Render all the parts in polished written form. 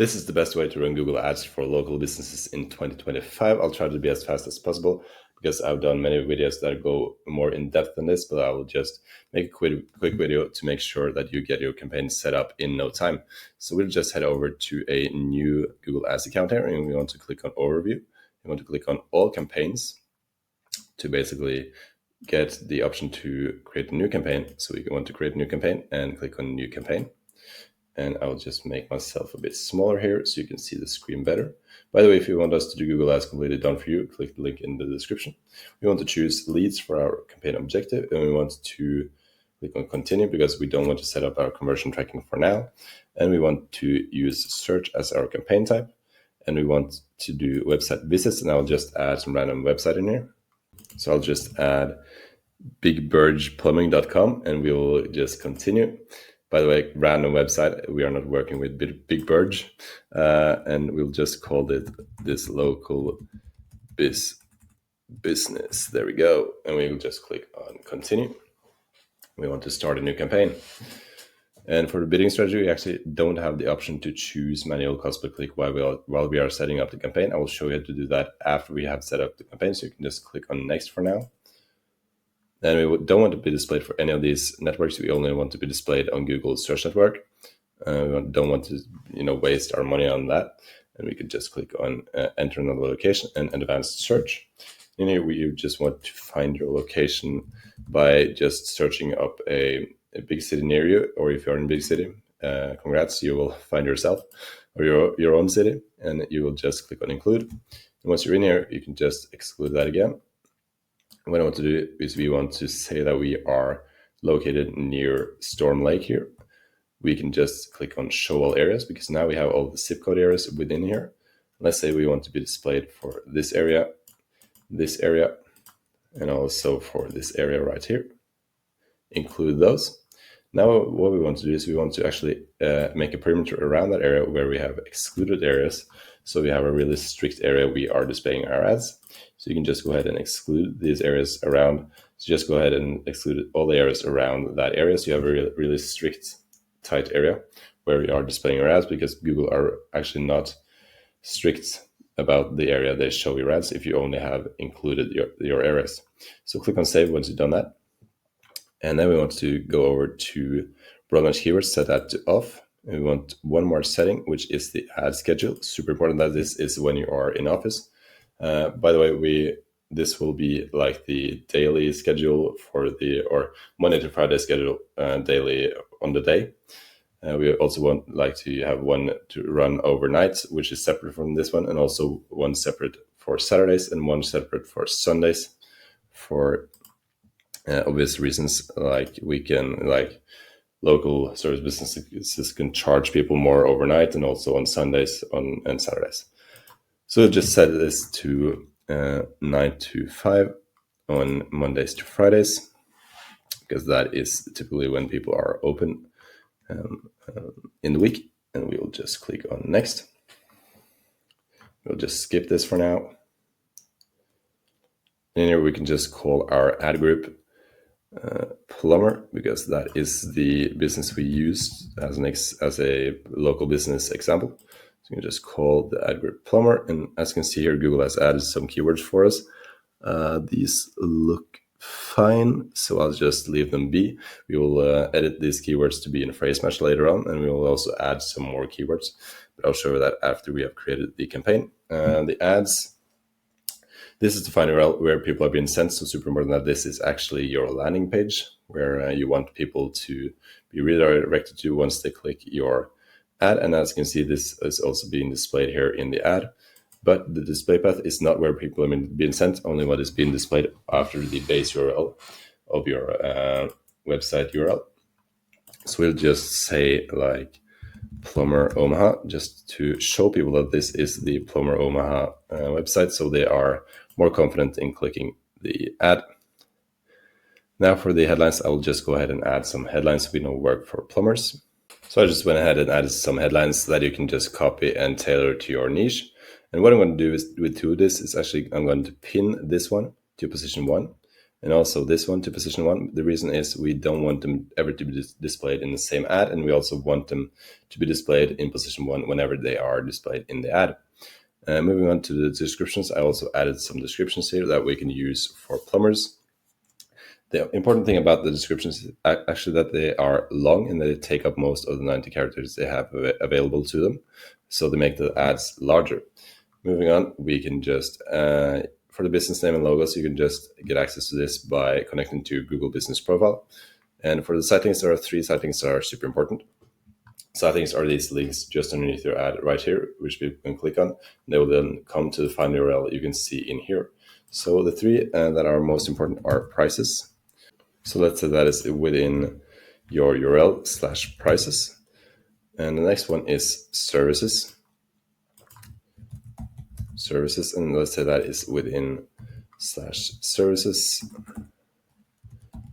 This is the best way to run Google Ads for local businesses in 2025. I'll try to be as fast as possible because I've done many videos that go more in depth than this, but I will just make a quick video to make sure that you get your campaign set up in no time. So we'll just head over to a new Google Ads account here, and we want to click on Overview. We want to click on All Campaigns to basically get the option to create a new campaign. So we want to create a new campaign and click on New Campaign. And I'll just make myself a bit smaller here so you can see the screen better. By the way, if you want us to do Google Ads completely done for you, click the link in the description. We want to choose leads for our campaign objective, and we want to click on continue because we don't want to set up our conversion tracking for now. And we want to use search as our campaign type. And we want to do website visits, and I'll just add some random website in here. So I'll just add bigburgeplumbing.com, and we will just continue. By the way, random website, we are not working with Big Burge, and we'll just call it this local business. There we go. And we will just click on continue. We want to start a new campaign. And for the bidding strategy, we actually don't have the option to choose manual cost per click while we are setting up the campaign. I will show you how to do that after we have set up the campaign. So you can just click on next for now. And we don't want to be displayed for any of these networks. We only want to be displayed on Google Search Network. We don't want to, waste our money on that. And we could just click on enter another location and advanced search. In here, you just want to find your location by just searching up a big city near you, or if you're in a big city, congrats, you will find yourself or your own city, and you will just click on include. And once you're in here, you can just exclude that again. What I want to do is we want to say that we are located near Storm Lake here. We can just click on show all areas because now we have all the zip code areas within here. Let's say we want to be displayed for this area, and also for this area right here. Include those. Now what we want to do is we want to actually make a perimeter around that area where we have excluded areas. So we have a really strict area we are displaying our ads. So you can just go ahead and exclude these areas around. So just go ahead and exclude all the areas around that area. So you have a really strict, tight area where we are displaying our ads, because Google are actually not strict about the area they show your ads if you only have included your areas. So click on save once you've done that. And then we want to go over to broad match keywords, set that to off. And we want one more setting, which is the ad schedule. Super important that this is when you are in office. By the way, this will be like the daily schedule or Monday to Friday schedule daily on the day. We also want to have one to run overnight, which is separate from this one, and also one separate for Saturdays and one separate for Sundays. For obvious reasons, local service businesses can charge people more overnight and also on Sundays and Saturdays. So just set this to 9 to 5 on Mondays to Fridays, because that is typically when people are open in the week. And we will just click on next. We'll just skip this for now. In here we can just call our ad group plumber, because that is the business we use as a local business example. So you can just call the ad group plumber, and as you can see here, Google has added some keywords for us. These look fine, so I'll just leave them be. We will edit these keywords to be in a phrase match later on, and we will also add some more keywords, but I'll show you that after we have created the campaign. The ads, this is the final URL where people are being sent. So super important that this is actually your landing page where you want people to be redirected to once they click your ad. And as you can see, this is also being displayed here in the ad. But the display path is not where people are being sent, only what is being displayed after the base URL of your website URL. So we'll just say like Plumber Omaha, just to show people that this is the Plumber Omaha website, so they are more confident in clicking the ad. Now for the headlines, I will just go ahead and add some headlines we know work for plumbers. So I just went ahead and added some headlines that you can just copy and tailor to your niche. And what I'm going to do with this is actually I'm going to pin this one to position 1. and also this one to position 1. The reason is we don't want them ever to be displayed in the same ad, and we also want them to be displayed in position 1 whenever they are displayed in the ad. Moving on to the descriptions, I also added some descriptions here that we can use for plumbers. The important thing about the descriptions is actually that they are long and that they take up most of the 90 characters they have available to them. So they make the ads larger. Moving on, we can just, for the business name and logos, you can just get access to this by connecting to Google Business Profile. And for the site links, there are 3 site links that are super important. Site links are these links just underneath your ad right here, which people can click on. They will then come to the final URL you can see in here. So the 3 that are most important are prices. So let's say that is within your URL/prices. And the next one is services. Services, and let's say that is within /services.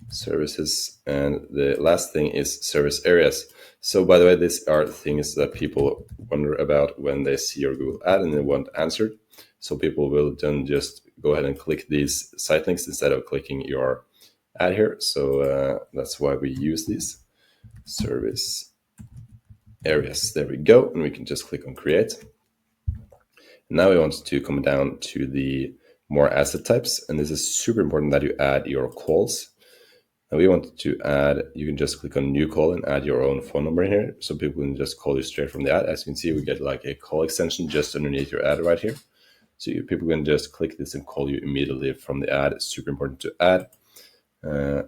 Services, and the last thing is service areas. So by the way, these are things that people wonder about when they see your Google ad and they want answered. So people will then just go ahead and click these site links instead of clicking your ad here. So that's why we use these service areas. There we go, and we can just click on create. Now we want to come down to the more asset types, and this is super important that you add your calls. And we want to add, you can just click on new call and add your own phone number in here, so people can just call you straight from the ad. As you can see, we get like a call extension just underneath your ad right here. So people can just click this and call you immediately from the ad. It's super important to add.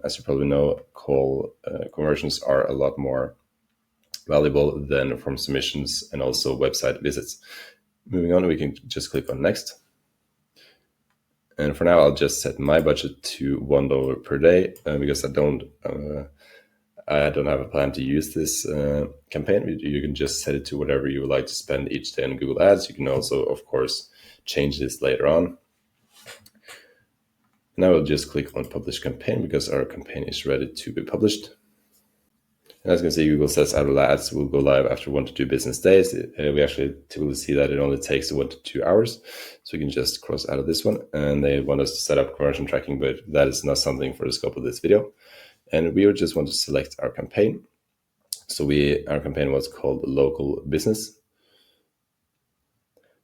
As you probably know, call conversions are a lot more valuable than from submissions and also website visits. Moving on, we can just click on next. And for now, I'll just set my budget to $1 per day because I don't have a plan to use this campaign. You can just set it to whatever you would like to spend each day on Google Ads. You can also, of course, change this later on. Now we'll just click on publish campaign because our campaign is ready to be published. And as you can see, Google says our ads will go live after 1 to 2 business days. We actually typically see that it only takes 1 to 2 hours. So we can just cross out of this one. And they want us to set up conversion tracking, but that is not something for the scope of this video. And we would just want to select our campaign. So our campaign was called local business.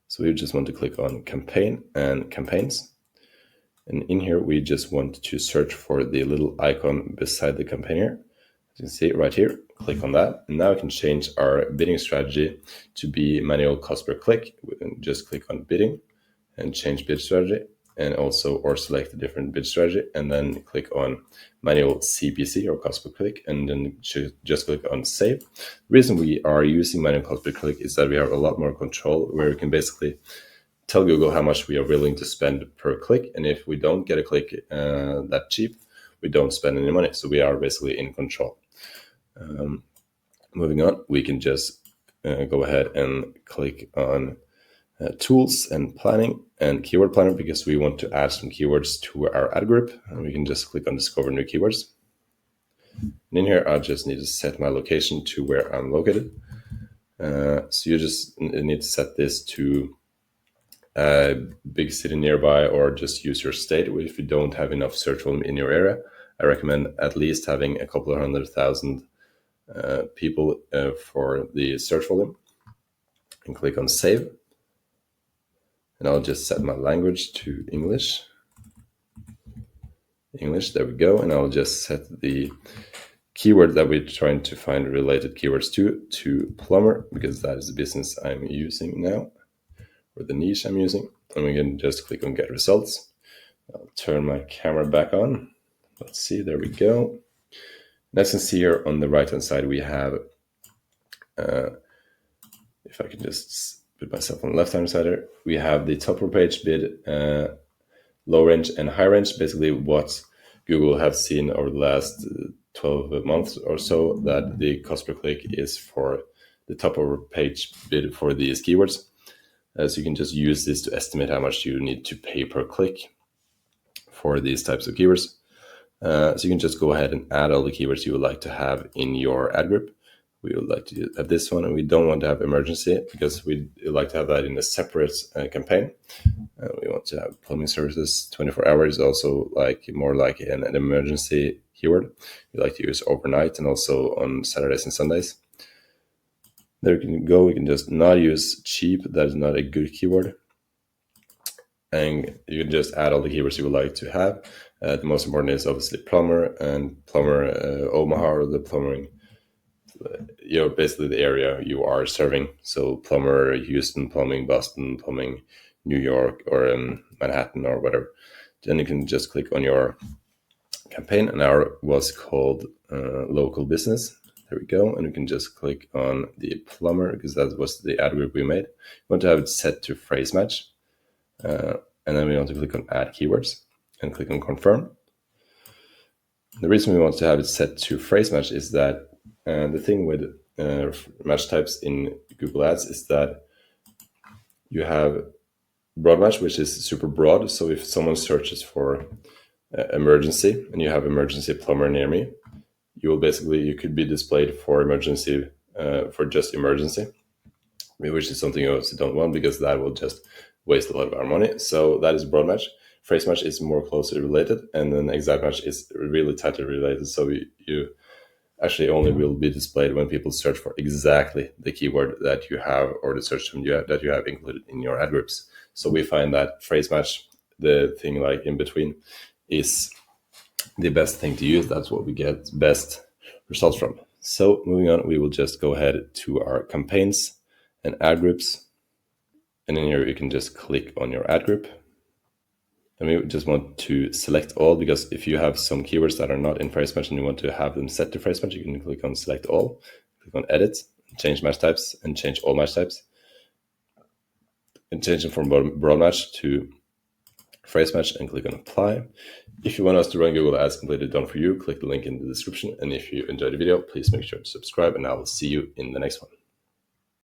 So we just want to click on campaign and campaigns. And in here, we just want to search for the little icon beside the campaign here. As you can see right here, click on that. And now we can change our bidding strategy to be manual cost per click. We can just click on bidding and change bid strategy, and also or select a different bid strategy, and then click on manual CPC or cost per click, and then just click on save. The reason we are using manual cost per click is that we have a lot more control, where we can basically tell Google how much we are willing to spend per click. And if we don't get a click that cheap, we don't spend any money. So we are basically in control. Moving on, we can just go ahead and click on tools and planning and keyword planner because we want to add some keywords to our ad group. And we can just click on discover new keywords. And in here, I just need to set my location to where I'm located. So you just need to set this to a big city nearby, or just use your state. If you don't have enough search volume in your area, I recommend at least having a couple of 100,000 people for the search volume, and click on save. And I'll just set my language to English. There we go. And I'll just set the keyword that we're trying to find related keywords to plumber, because that is the business I'm using now, or the niche I'm using. And we can just click on get results. I'll turn my camera back on. Let's see, there we go. As you can see here on the right hand side, we have, if I can just put myself on the left hand side here, we have the top of page bid, low range and high range, basically what Google have seen over the last 12 months or so, that the cost per click is for the top of page bid for these keywords. So you can just use this to estimate how much you need to pay per click for these types of keywords. So you can just go ahead and add all the keywords you would like to have in your ad group. we would like to have this one, and we don't want to have emergency because we like to have that in a separate campaign. We want to have plumbing services 24 hours, also like more like an emergency keyword. We like to use overnight and also on Saturdays and Sundays. There we can go. We can just not use cheap. That is not a good keyword. And you can just add all the keywords you would like to have. The most important is obviously plumber and plumber Omaha, or the plumbing, basically the area you are serving. So plumber Houston, plumbing Boston, plumbing New York, or Manhattan, or whatever. Then you can just click on your campaign, and our was called local business. There we go. And we can just click on the plumber because that was the ad group we made. We want to have it set to phrase match. And then we want to click on add keywords and click on confirm. The reason we want to have it set to phrase match is that the thing with match types in Google Ads is that you have broad match, which is super broad. So if someone searches for emergency and you have emergency plumber near me, you could be displayed for emergency, for just emergency, which is something you also don't want because that will just waste a lot of our money. So that is broad match. Phrase match is more closely related, and then exact match is really tightly related. So you actually only will be displayed when people search for exactly the keyword that you have, or the search term that you have included in your ad groups. So we find that phrase match, the thing like in between, is the best thing to use. That's what we get best results from. So moving on, we will just go ahead to our campaigns and ad groups. And in here, you can just click on your ad group. And we just want to select all, because if you have some keywords that are not in phrase match and you want to have them set to phrase match, you can click on select all, click on edit, change match types, and change all match types. And change them from broad match to phrase match and click on apply. If you want us to run Google Ads completely done for you, click the link in the description. And if you enjoyed the video, please make sure to subscribe, and I will see you in the next one.